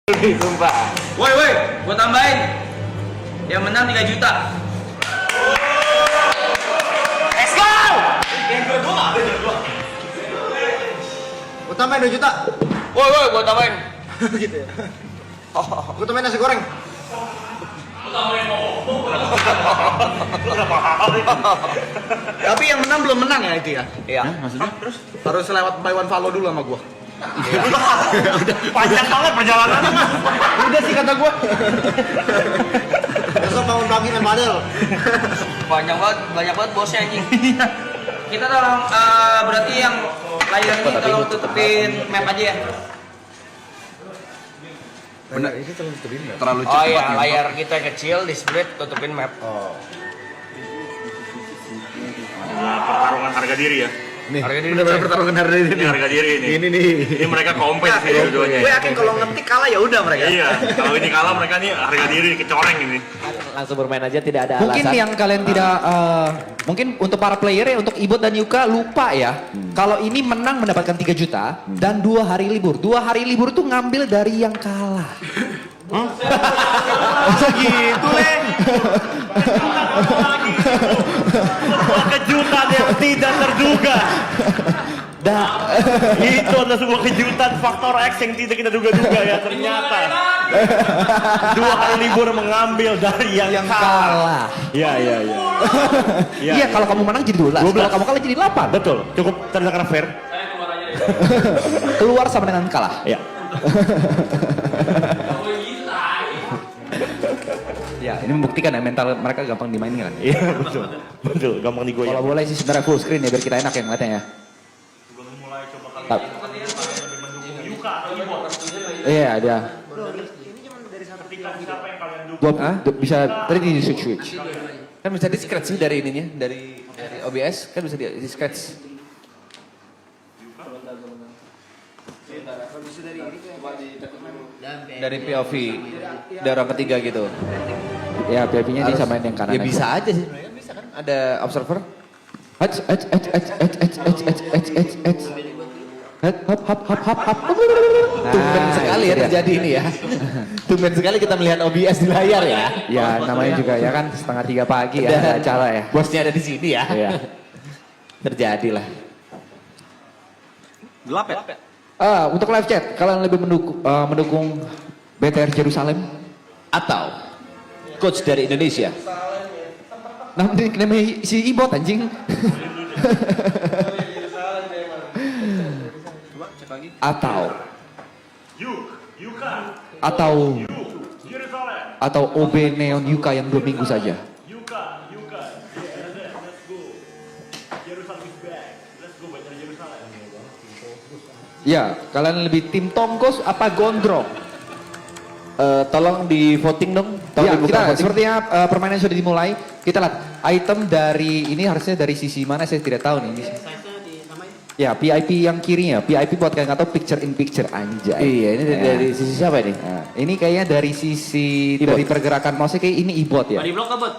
Sumpah. Woi, gua tambahin. Yang menang 3 juta. Let's go! Yang dua nggak ada dua. Gua tambahin 2 juta. Woi, gua tambahin. Gitu ya. Gua tambahin nasi goreng. Tapi yang menang belum menang ya itu ya? Iya. Maksudnya? Terus? Harus lewat buy one follow dulu sama gua. Panjang banget perjalanannya. Udah sih kata gua. Besok bangun pagi main padel. Banyak banget bosnya anjing. Kita tolong berarti yang layar ini tolong tutupin map aja ya. Benar, ini terlalu ditutupin ya? Terlalu Oh cepat. iya, ya. layar kita kecil, di split tutupin map. Oh. Pertarungan harga diri ya. Nih, Harga diri bener-bener coy. pertarungan harga diri Ini nih. harga diri ini. Ini nih. Ini mereka kompet sih dua-duanya. Gue yakin kalau ngetik kalah ya udah mereka. Iya, kalau ini kalah mereka nih harga diri kecoreng ini. Langsung bermain aja, tidak ada Mungkin alasan. yang kalian tidak mungkin untuk para player ya, untuk Ibot dan Yuka lupa ya. Kalau ini menang mendapatkan 3 juta dan 2 hari libur. 2 hari libur tuh ngambil dari yang kalah. Masa gitu, Le? Sebuah kejutan yang tidak terduga. Itu adalah sebuah kejutan faktor X yang tidak kita duga-duga ya. Ternyata 2 hari libur mengambil dari yang kalah. Iya. Iya, kalau kamu menang jadi 12. Kalau kamu kalah jadi 8. Betul, cukup terdengar fair. Keluar sama dengan kalah. Ya. Ya, ini membuktikan ya mental mereka gampang dimainin kan. Iya, betul, gampang digoyang. Kalau boleh sih sebenarnya full screen ya biar kita enak yang ngeliatnya ya. Iya, ada. Bisa tadi di switch. Kan bisa di scratch sih dari ininya, dari OBS kan bisa di scratch. Dari POV, dari orang ketiga gitu. Ya, PIP-nya disamain yang kanan Ya aja. bisa aja sih, bisa kan? Ada observer. Hop. Tumben sekali ya terjadi ini ya. Tumben sekali kita melihat OBS di layar ya. Ya, namanya juga ya kan 2:30 pagi ya ada acara ya. Bosnya ada di sini ya. Iya. Terjadilah. Gelap ya? Untuk live chat, kalian lebih mendukung BTR Jerusalem? Atau coach dari Indonesia. Namanya si Ibot anjing. Atau OB Neon Yuka yang 2 minggu saja. Yuka. Let's go. Jerusalem is back. Let's go baca Jerusalem. Ya, kalian lebih tim Tongkos apa Gondrong? Tolong di voting dong. Tolong Ya, dibuka kita voting. sepertinya permainan sudah dimulai. Kita lihat item dari ini harusnya dari sisi mana saya tidak tahu nih. Ya, PIP yang kirinya. PIP buat kalian nggak tahu picture in picture anjay. Iya, ini Ya. dari sisi siapa ini? Nah, ini kayaknya dari sisi Ibot. dari pergerakan mouse kayak ini Ibot ya. Di blok ke bot?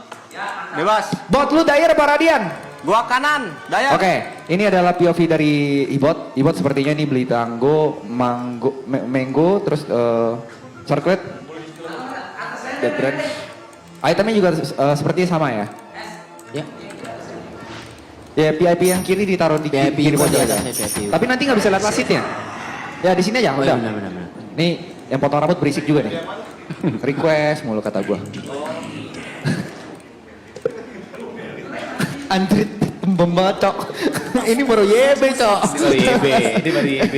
Bebas. Bot lu Dayar apa Radian? Gua kanan. Daya. Oke, ini adalah POV dari Ibot. Ibot sepertinya ini beli mango, mango, terus chocolate, dead brand. Itemnya juga sepertinya sama ya. Ya. Ya PIP yang kiri ditaruh di PIP kiri pojok aja, aja. PIP. Tapi nanti nggak bisa lihat wasitnya. Ya di sini aja, udah. Benar. Nih yang potong rambut berisik juga nih. Request mulu kata gua. Andrit pembacok. Ini baru YB, Cok. Ini baru YB.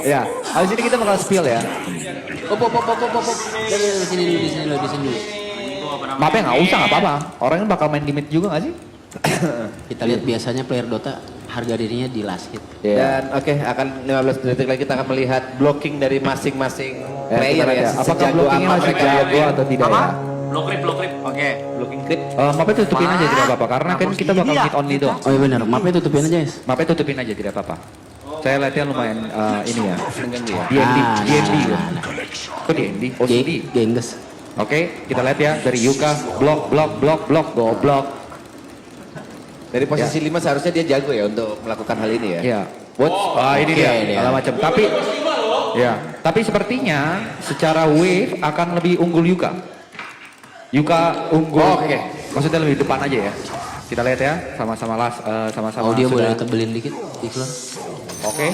Ya, habis ini kita bakal spill ya. Op. Di sini dulu. Maafnya nggak usah, nggak apa-apa. Orangnya bakal main limit juga nggak sih? Kita lihat biasanya player Dota harga dirinya di last hit. Dan oke, akan 15 detik lagi kita akan melihat blocking dari masing-masing player kita lihat ya. Apakah Sejago blockingnya apa masih mereka jago atau tidak ya? Blok rip. Oke, blocking crit. Mapnya tutupin aja tidak apa-apa, karena kan kita bakal hit only doang. Oh iya benar, mapnya tutupin aja guys. Mapnya tutupin aja tidak apa-apa. Saya lihatnya lumayan ini ya. Mengganggu ya. D&D ya. Kok D&D? OCD. Gengges. Oke, kita lihat ya dari Yuka, blok, goblok. Dari posisi 5 seharusnya dia jago ya untuk melakukan hal ini ya. Ya. Ini Oke, dia, dia. segala macam. Tapi Ya, tapi sepertinya secara wave akan lebih unggul Yuka. Yuka unggul. Oke. Maksudnya lebih depan aja ya. Kita lihat ya, sama-sama sama-sama. Audio sudah. boleh tebelin dikit iklan. Oke.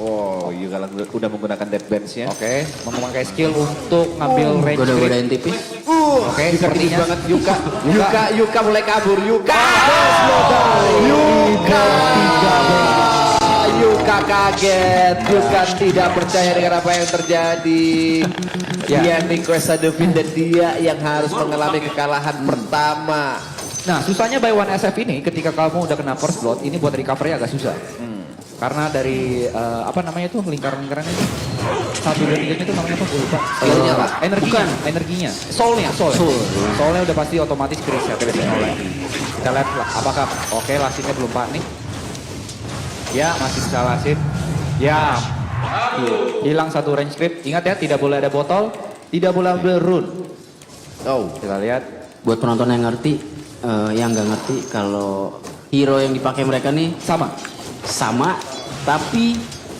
Oh, Yuka udah menggunakan dead bench-nya. Oke, memakai skill untuk ngambil range grip. Goda-godain tipis. Oke, sepertinya banget Yuka mulai kabur. Yuka kaget. Yuka tidak percaya dengan apa yang terjadi. Dia request Adovin dan dia yang harus mengalami kekalahan pertama. Nah, susahnya by one SF ini ketika kamu udah kena first blood, ini buat recovery agak susah. Karena dari apa namanya tuh lingkaran-lingkarannya itu satu dan tiga itu namanya apa? Gue lupa. Skillnya apa? Energinya. Soulnya udah pasti otomatis preset oleh. Kita lihat lah, apakah oke lasitnya belum panik. Ya masih bisa lasit. Ya hilang satu range grip. Ingat ya tidak boleh ada botol, tidak boleh ambil rune. Oh, Kita lihat. Buat penonton yang ngerti, yang nggak ngerti kalau hero yang dipakai mereka nih sama, tapi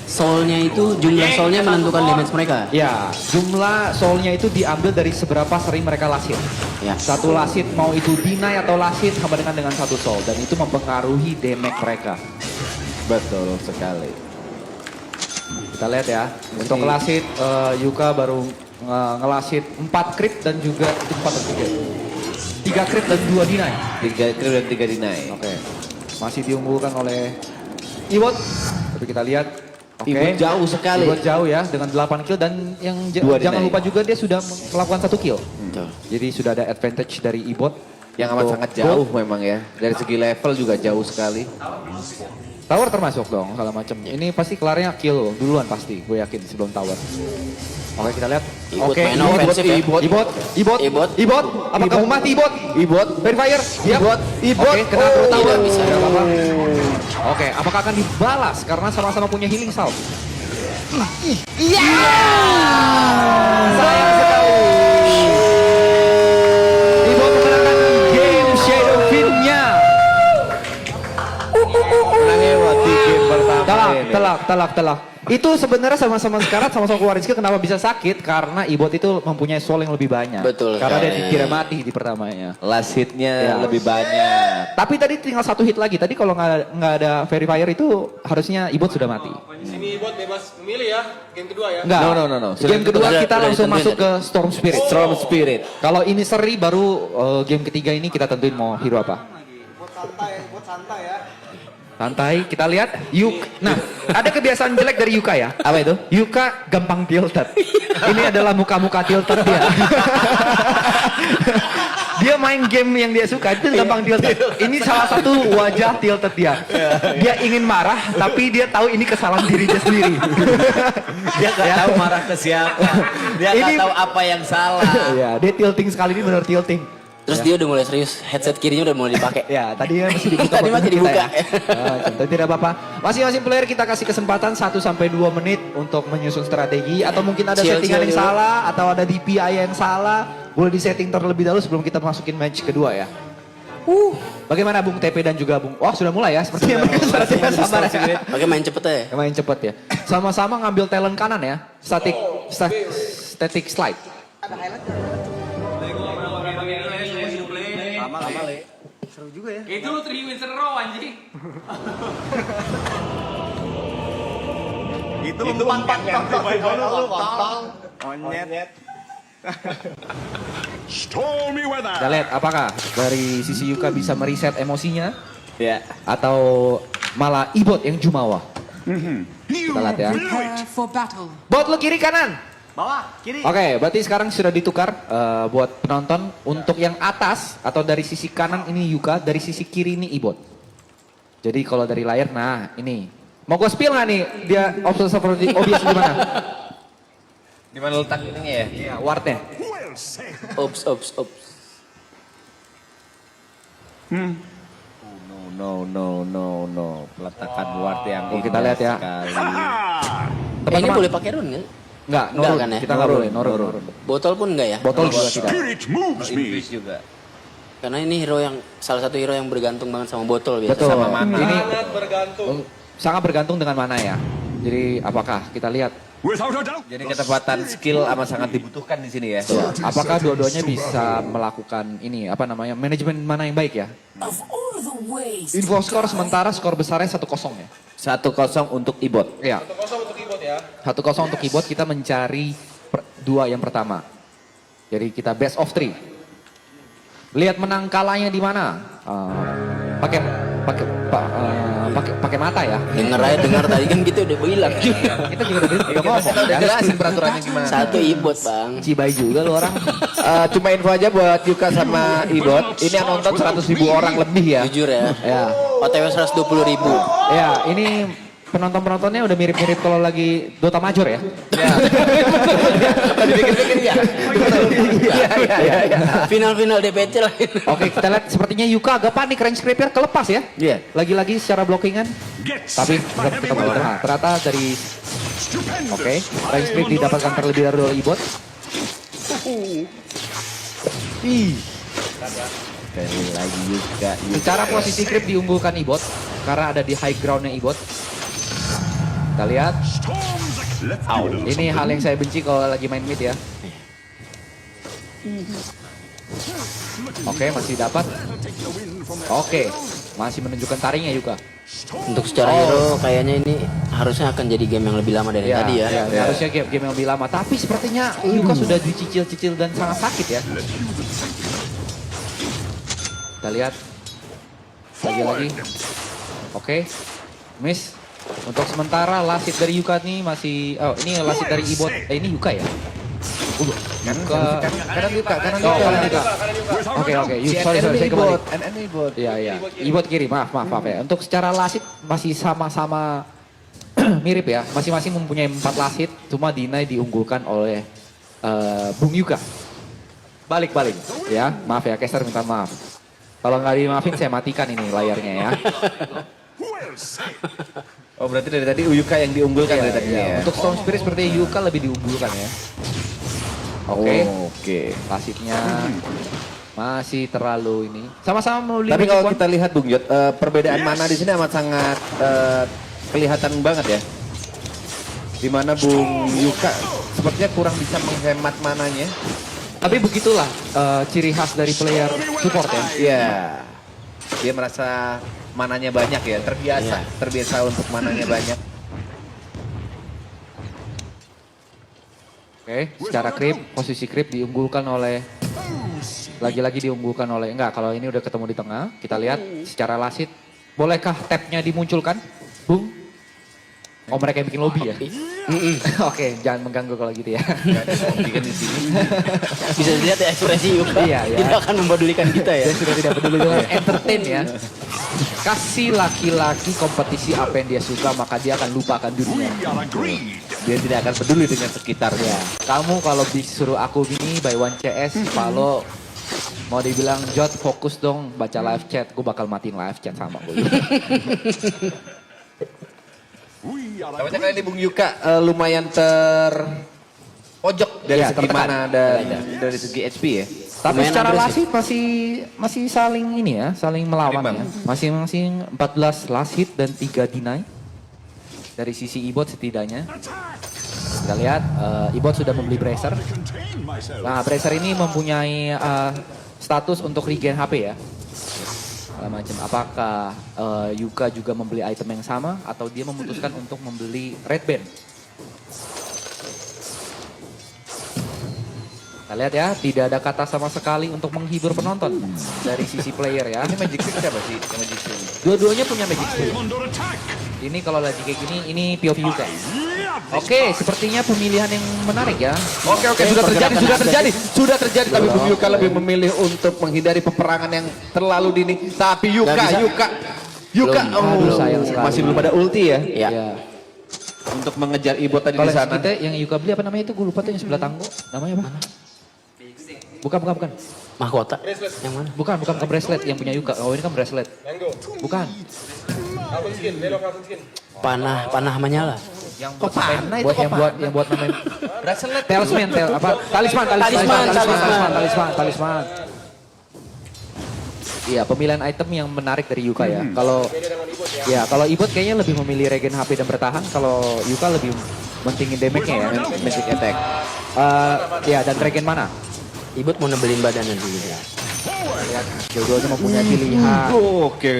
soulnya itu jumlah soulnya menentukan damage mereka. Ya, jumlah soulnya itu diambil dari seberapa sering mereka lasit. Ya. Satu lasit mau itu deny atau lasit sama dengan satu soul dan itu mempengaruhi damage mereka. betul sekali. Kita lihat ya, untuk lasit Yuka baru ngelasit 4 crit dan juga 3 crit dan 2 deny. 3 crit dan 3 deny. Oke. Masih diunggulkan oleh Iwot. Tapi kita lihat Iwot jauh sekali. Iwot jauh ya dengan 8 kill dan yang jangan lupa juga dia sudah melakukan 1 kill. Jadi sudah ada advantage dari Ibot. Yang amat sangat jauh memang ya. Dari segi level juga jauh sekali. Tower termasuk dong, segala macam. Ini pasti kelarnya kill duluan pasti, gue yakin sebelum tower. Oke kita lihat. Ibot Oke, main offensive ya. Ibot. Apa kamu mati Ibot? Verifier. Ibot. Oke, kena turun tower. Tidak bisa. Tidak apa-apa. Oke, apakah akan dibalas karena sama-sama punya healing salve? Iya. Sayang sekali. Ibot memenangkan game Shadow Fin-nya. Menangnya di game pertama ini. Telak. Itu sebenarnya sama-sama sekarat, sama-sama keluarin skill. Kenapa bisa sakit? Karena Ibot itu mempunyai soul yang lebih banyak. Betul Karena dia sekali. tidak mati di pertamanya. Last hitnya Ya. lebih banyak. Tapi tadi tinggal 1 hit lagi. Tadi kalau nggak ada verifier itu harusnya Ibot sudah mati. Sini Ibot bebas memilih ya, game kedua ya. Enggak. No. Game kedua Sudah- kita sudah langsung ditentuin masuk tadi. ke Storm Spirit. Storm Spirit. Kalau ini seri baru game ketiga ini kita tentuin mau hero apa. Buat santai ya. Santai, kita lihat Nah, ada kebiasaan jelek dari Yuka ya. Apa itu? Yuka gampang tilted. Ini adalah muka-muka tilted dia. Dia main game yang dia suka itu gampang tilted. Ini salah satu wajah tilted dia. Dia ingin marah tapi dia tahu ini kesalahan dirinya sendiri. Dia nggak tahu marah ke siapa. Dia nggak Ini- tahu apa yang salah. Ya, dia tilting sekali ini benar tilting. Terus dia udah mulai serius, headset kirinya udah mulai dipakai. Ya, tadinya masih dibuka. Tadi masih kita dibuka. ya. Tapi tidak apa-apa. Masing-masing player kita kasih kesempatan 1-2 menit untuk menyusun strategi atau mungkin ada Chill, settingan chill yang dulu. salah atau ada DPI yang salah. Boleh disetting terlebih dahulu sebelum kita masukin match kedua ya. Bagaimana Bung TP dan juga Bung? Wah, sudah mulai ya. Sepertinya mereka sudah sabar ya. Oke main cepet ya. Main cepet ya. Sama-sama ngambil talent kanan ya. Static slide. Itu lu 3 wins in a row anjing. Itu umpan Monyet. Kita lihat apakah dari sisi Yuka bisa mereset emosinya Ya. atau malah Ibot yang jumawa. Kita lihat ya. Prepare for battle. Bot lu kiri kanan. Bawah, kiri. Oke, berarti sekarang sudah ditukar buat penonton untuk yang atas atau dari sisi kanan ini Yuka, dari sisi kiri ini Ibot. Jadi kalau dari layar, nah ini. Mau gue spill nggak nih dia observer OBS di mana? Di mana letak ininya ya? Iya, wardnya. Ops. No. Peletakan ward yang Oh, kita indah lihat ya. sekali. Ini boleh pakai rune nggak? Enggak, Enggak nurun. kan ya? Kita nggak boleh, nurun. Botol pun enggak ya? Botol juga tidak. Invis juga. Karena ini hero yang salah satu hero yang bergantung banget sama botol biasa. Betul. Sama mana. Ini Sangat bergantung. sangat bergantung dengan mana ya. Jadi apakah kita lihat? Jadi ketepatan skill amat sangat dibutuhkan di sini ya. Apakah dua-duanya bisa melakukan ini apa namanya manajemen mana yang baik ya? Info skor sementara skor besarnya 1-0 ya. 1-0 untuk Ibot. Ya. 1-0 untuk keyboard ya. 1-0 untuk keyboard, kita mencari dua yang pertama. Jadi kita best of 3. Lihat menang kalahnya di mana? Pakai mata ya. Dengar tadi kan kita udah bilang. Kita juga udah ngomong. Udah jelasin peraturannya gimana. Satu Ibot bang. Cibai juga lu orang. Cuma info aja buat Yuka sama Ibot. Ini yang nonton 100.000 orang lebih ya. Jujur ya. Ya. OTW 120.000. Ya, ini penonton-penontonnya udah mirip-mirip kalau lagi Dota Major ya. Tadi pikir-pikir ya. Iya. Final-final DPC lah. Oke, kita lihat sepertinya Yuka agak panik, range creeper kelepas ya. Iya. Lagi-lagi secara blockingan. Tapi tetap di tengah. Ternyata dari range creep didapatkan terlebih dahulu oleh Ibot. Sekali lagi Yuka. Secara posisi creep diunggulkan Ibot karena ada di high groundnya Ibot. Kita lihat. Ini hal yang saya benci kalau lagi main mid ya. Oke, masih dapat. Oke, masih menunjukkan taringnya Yuka. Untuk secara hero kayaknya ini harusnya akan jadi game yang lebih lama dari tadi ya. Harusnya game yang lebih lama. Tapi sepertinya Yuka sudah dicicil-cicil dan sangat sakit ya. Kita lihat. Lagi-lagi. Oke. Miss. Untuk sementara last hit dari Yuka nih masih... Oh, ini last hit dari Ibot. Ini Yuka ya? Kanan Yuka. Oke. Sorry, saya kembali. Iya. Ibot kiri, maaf ya. Untuk secara last hit masih sama-sama mirip ya. Masing-masing mempunyai 4 last hit. Cuma Dinai diunggulkan oleh Bung Yuka. Balik. Ya, maaf ya, Caster minta maaf. Kalau nggak dimaafin saya matikan ini layarnya ya. Oh berarti dari tadi Yuka yang diunggulkan dari tadi ya. Untuk Storm Spirit seperti Yuka lebih diunggulkan ya. Oke. Klasiknya masih terlalu ini. Sama-sama membeli. Tapi kalau kita lihat Bung Jot, perbedaan mana di sini amat sangat kelihatan banget ya. Dimana Bung Yuka sepertinya kurang bisa menghemat mananya. Tapi begitulah ciri khas dari player support ya. Iya. Dia merasa mananya banyak ya, terbiasa untuk mananya banyak. Oke, secara creep, posisi creep diunggulkan oleh lagi-lagi diunggulkan oleh kalau ini udah ketemu di tengah. Kita lihat secara lasit, bolehkah tabnya dimunculkan, Bung? Oh mereka yang bikin lobby ya? Oke, jangan mengganggu kalau gitu ya. Bisa dilihat ya ekspresi Yuka. Iya. Tidak akan mempedulikan kita ya. Dia sudah tidak peduli dengan entertain ya. Kasih laki-laki kompetisi apa yang dia suka, maka dia akan lupakan dunia. Dia tidak akan peduli dengan sekitarnya. Kamu kalau disuruh aku gini by 1 CS, kalau mau dibilang Jot fokus dong baca live chat, gue bakal matiin live chat sama gue. Tapi kali ini Bung Yuka lumayan terpojok dari segi mana dari segi HP ya. Tapi secara last hit masih saling ini ya, saling melawan ya. Masing-masing 14 last hit dan 3 deny. Dari sisi Ibot setidaknya. Kita lihat Ibot sudah membeli Bracer. Nah Bracer ini mempunyai status untuk regen HP ya. Macam apakah Yuka juga membeli item yang sama atau dia memutuskan untuk membeli Red Band. Kita lihat ya, tidak ada kata sama sekali untuk menghibur penonton dari sisi player ya. Ini Magic Stick siapa sih? Magic Stick. Dua-duanya punya Magic Stick. Ini kalau lagi kayak gini, ini POV Yuka. Oke, sepertinya pemilihan yang menarik ya. Oke, sudah terjadi. Tapi Bung Yuka lebih memilih untuk menghindari peperangan yang terlalu dini. Tapi Yuka, sayang sekali. masih belum ada ulti ya. Iya. Untuk mengejar Ibot tadi di Koleksi sana. kita yang Yuka beli apa namanya itu? Gue lupa tuh yang sebelah tanggo. Namanya apa? Bukan. Mahkota. Yang mana? Bukan bracelet yang punya Yuka. Oh ini kan bracelet. Mango. Bukan. Falcon skin, Melo Falcon skin. Panah menyala. Yang buat yang buat namanya bracelet. Talisman. Iya, pemilihan item yang menarik dari Yuka ya. Kalau kalau Ibot kayaknya lebih memilih regen HP dan bertahan. Kalau Yuka lebih mentingin damage-nya ya, magic attack. Ya, dan regen mana? Ibut mau nebelin badan nanti gitu. Lihat, dua-duanya mempunyai pilihan. Oke.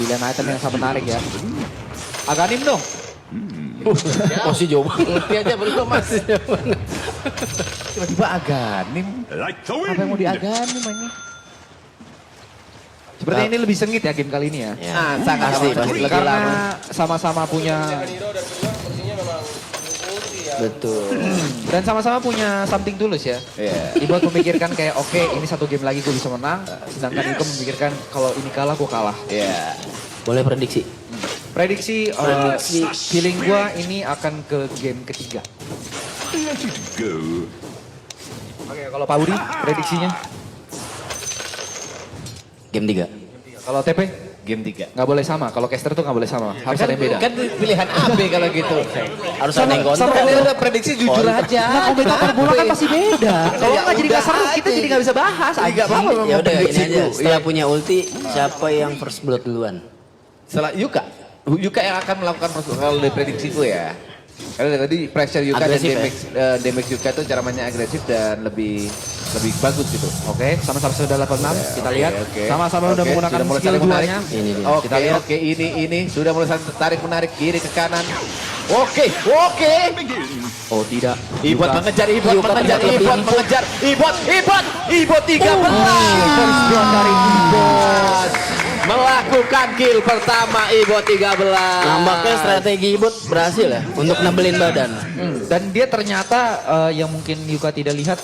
Pilihan item yang sangat menarik ya. Aganim dong. Masih jauh banget. Ulti aja belum masih jauh banget. Tiba-tiba Aganim. Apa yang mau diaganim ini? Sepertinya ini lebih sengit ya game kali ini ya. Sangat Pasti lebih Karena lama. sama-sama punya Hero dan kedua sepertinya memang ulti ya. Betul. dan sama-sama punya something tulus ya. Iya. Ibot memikirkan kayak oke, ini satu game lagi gue bisa menang. Sedangkan Yuka memikirkan kalau ini kalah gue kalah. Iya. Boleh prediksi? Prediksi, feeling gue ini akan ke game ketiga. Oke, kalau Pak Budi prediksinya? Game 3. Kalau TP? Game 3. Nggak boleh sama, kalau caster tuh nggak boleh sama, harus ada yang beda. Kan pilihan AB kalau gitu. Harus ada yang kontrol. Kan dia udah prediksi jujur aja. Nah, komentator bola kan pasti beda. Kalau nggak jadi nggak seru, kita jadi nggak bisa bahas. Agak apa-apa Ya udah ini prediksi aja. gua. Setelah punya ulti, siapa yang first blood duluan? Setelah Yuka. Yuka yang akan melakukan kalau dari prediksiku ya. Karena tadi pressure Yuka Agresif dan damage Yuka itu cara mainnya agresif dan lebih bagus gitu. Oke, sama-sama sudah level 6, kita lihat. Oke. Sama-sama udah Oke, menggunakan sudah mulai skill saling menarik. duanya. Ini dia. Oke, Kita lihat. oke, ini sudah mulai tarik menarik kiri ke kanan. Oke. Oh tidak. Ibot mengejar, Yuka ternyata lebih mengejar. Ibot 13. First blood dari Ibot. Melakukan kill pertama Ibot 13. Nampaknya strategi Ibut berhasil ya untuk nebelin badan. Dan dia ternyata yang mungkin Yuka tidak lihat,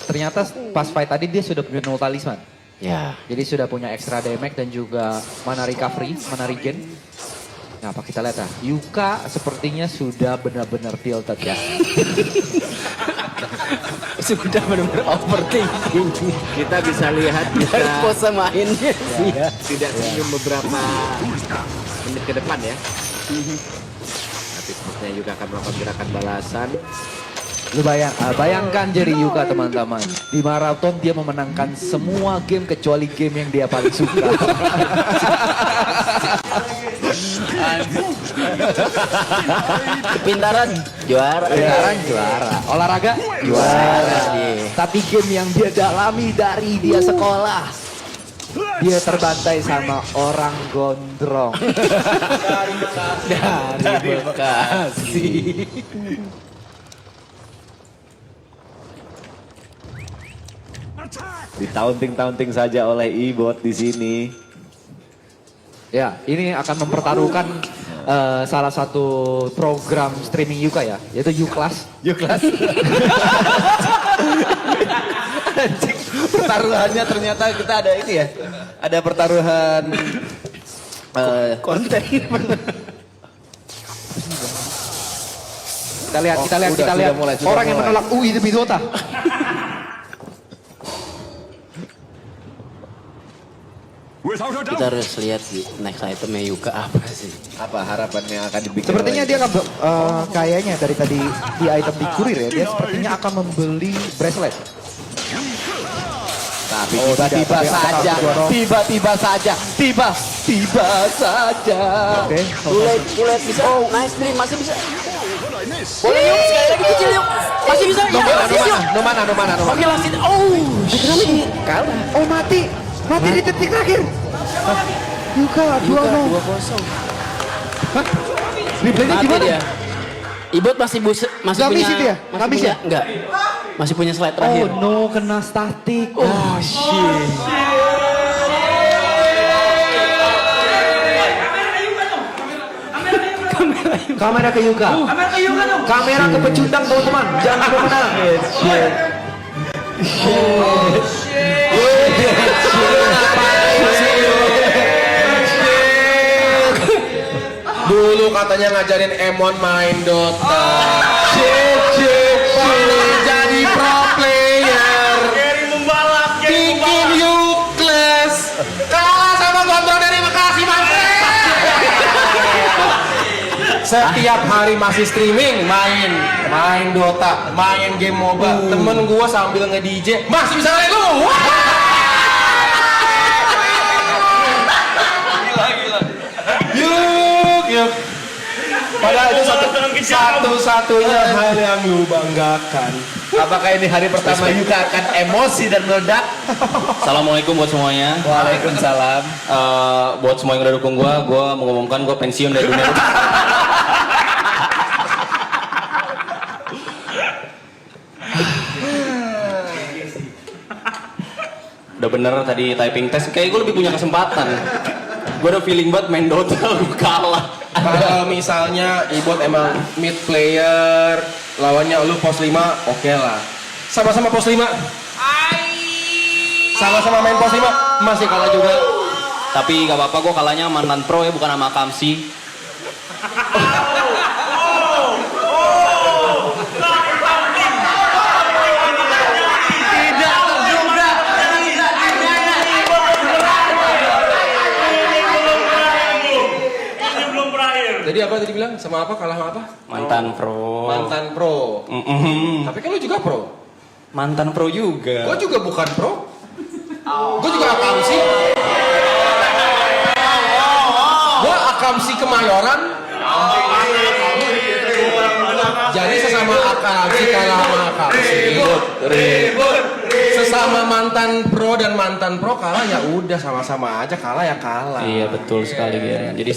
ternyata pas fight tadi dia sudah punya null talisman. Ya. Jadi sudah punya extra damage dan juga mana recovery, mana regen. Nah, apa kita lihat ya? Yuka sepertinya sudah benar-benar tilted ya. Sudah benar-benar overthinking. Kita bisa lihat Dari pose mainnya sih ya. tidak senyum beberapa menit ke depan ya. Nanti sepertinya Yuka akan melakukan gerakan balasan. Lu bayangkan jadi Yuka teman-teman. Di maraton dia memenangkan semua game kecuali game yang dia paling suka. Kepintaran juara. Sekarang juara. Olahraga juara. Tapi game yang dia dalami dari dia sekolah. Dia terbantai sama orang gondrong. Dari Bekasi. Ditaunting-taunting saja oleh Ibot di sini. Ya, ini akan mempertaruhkan salah satu program streaming Yuka ya, yaitu U-Class. Pertaruhannya ternyata kita ada ini ya. Ada pertaruhan Konten. Kita lihat, kita lihat sudah mulai, sudah orang yang mulai. menolak UI demi Dota. Kita harus lihat sih next itemnya Yuka apa sih. apa harapan yang akan dibikin. Sepertinya oleh- dia akan kayaknya dari tadi di item di kurir ya, dia sepertinya akan membeli bracelet. Tapi Oh, tiba-tiba tidak, tapi saja, apakah Dua tiba-tiba saja. Oke, Kulet bisa. Oh, nice dream masih bisa. Boleh yuk, sekali lagi kecil yuk. Masih bisa. Ya, masih yuk. No mana. Oke, lanjut. Oh, shit. Kalah. oh mati di detik terakhir. Yuka 2-0. 2-0. Replaynya Mati gimana? dia. Ibot masih Nggak punya. miss itu ya? Nggak miss ya? Enggak. Masih punya slide Oh terakhir. no, kena statik. Oh, shit. Kamera ke Yuka. Kamera ke pecundang teman-teman. Jangan kemana. Dulu katanya ngajarin Emon main Dota. Jadi pro player. Bikin useless. Kalah sama kontrol dari Bekasi Mangkre. Setiap hari masih streaming, main Dota, main game MOBA. Temen gua sambil nge-DJ, masih bisa ngeliat lu. Padahal itu satu-satunya hal yang lu banggakan. Apakah ini hari pertama Yuka akan emosi dan meledak? Assalamualaikum buat semuanya. Waalaikumsalam. Buat semua yang udah dukung gue mau ngomongkan gue pensiun dari dunia. Udah bener tadi typing test, kayak gue lebih punya kesempatan. Gue udah feeling banget main Dota, gue kalah. Kalau misalnya Ibot emang mid player, lawannya lu pos 5, oke lah. Sama-sama pos 5. Sama-sama main pos 5, masih kalah juga. Tapi gak apa-apa, gue kalahnya mantan pro ya, bukan sama Kamsi. Jadi apa tadi bilang? Sama apa? Kalah sama apa? Mantan pro. Mantan pro. Tapi kan lu juga pro. Mantan pro juga. Gue juga bukan pro. Gue juga akamsi. Gue akamsi Kemayoran. Jadi sesama akamsi kalah sama akamsi. Sesama mantan pro dan mantan pro kalah ya udah sama-sama aja, kalah ya kalah. Iya betul sekali ya. Jadi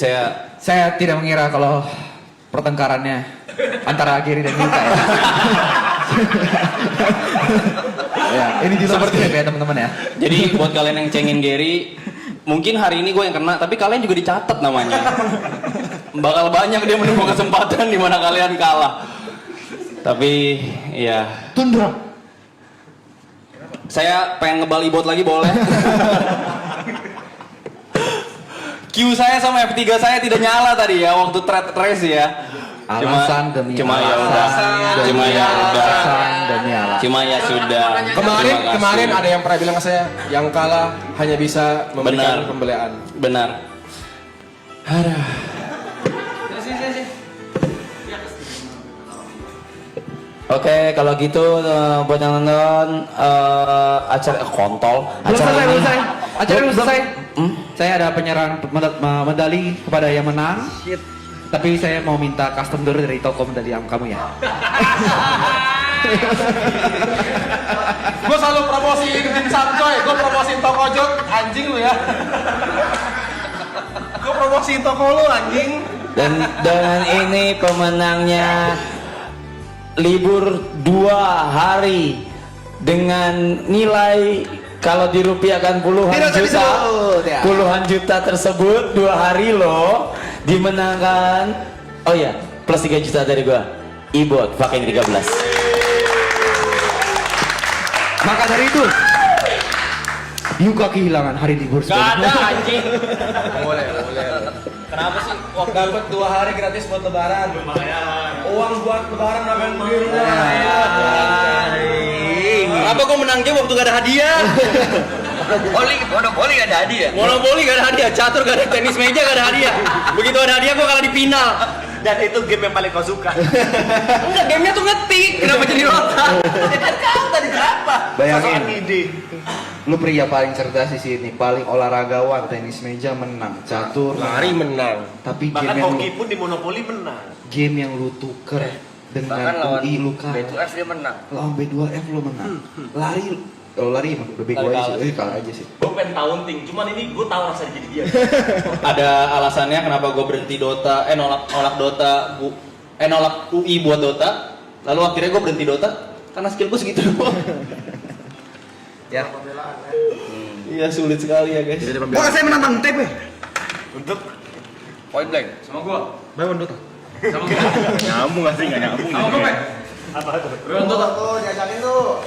Saya tidak mengira kalau pertengkarannya antara Gary dan Yuka ya. Ya, ini juga seperti itu ya teman-teman ya. Jadi buat kalian yang cengin Gary, mungkin hari ini gue yang kena, tapi kalian juga dicatat namanya. Bakal banyak dia menunggu kesempatan di mana kalian kalah. Tapi ya. Tundra. Saya pengen ngebal Ibot lagi boleh. Q saya sama F3 saya tidak nyala tadi ya waktu race ya. Alasan demi cuma ya sudah. Kemarin ada yang pernah bilang ke saya, yang kalah hanya bisa memberikan pembelaan. Benar. Oke, kalau gitu buat yang nonton acara kontol. Acara belum selesai. Saya ada penyerahan medali kepada yang menang. Tapi saya mau minta custom dulu dari toko medali yang kamu ya. Gue selalu promosiin Vincent coy, gue promosiin toko Jok, anjing lu ya. Gue promosiin toko lu anjing. Dan dengan ini pemenangnya libur 2 hari dengan nilai kalau dirupiahkan puluhan juta tersebut 2 hari loh dimenangkan. Oh ya, plus 3 juta dari gua. Ibot pakai 13. Maka dari itu Yuka kehilangan hari libur. Gak ada anjing. Boleh. Kenapa sih? Waktu dapat 2 hari gratis buat lebaran. Uang buat lebaran apa di rumah? Apa gua menang game waktu gak ada hadiah? Monopoli gak ada hadiah. Monopoli gak ada hadiah, catur gak ada, tenis meja gak ada hadiah. Begitu ada hadiah gua kalah di final. Dan itu game yang paling kau suka. Enggak, gamenya tuh ngetik. Kenapa jadi Dota? Kau tadi berapa? Bayangin, ide. lu pria paling cerdas di sini, paling olahragawan, tenis meja menang, catur Lari menang. Tapi Bahkan game yang hoki pun di Monopoli menang. game yang lu tuker dengan Bahkan lawan UI lu kalah. B2F dia menang. Lawan B2F lu menang. Kalau lari emang udah bego aja sih. Kalah aja sih. Gue pengen taunting, cuman ini gue tahu rasanya jadi dia. Ada alasannya kenapa gue berhenti Dota, nolak Dota, nolak UI buat Dota. Lalu akhirnya gue berhenti Dota karena skill gue segitu doang. Ya. Iya sulit sekali ya guys. Wah, saya menantang TP. Untuk point blank. Sama gue. Bayar Dota. Nyambung gak sih? Gak nyambung. Sama gue, Apa tuh? Bayar Dota. Tuh diajakin tuh.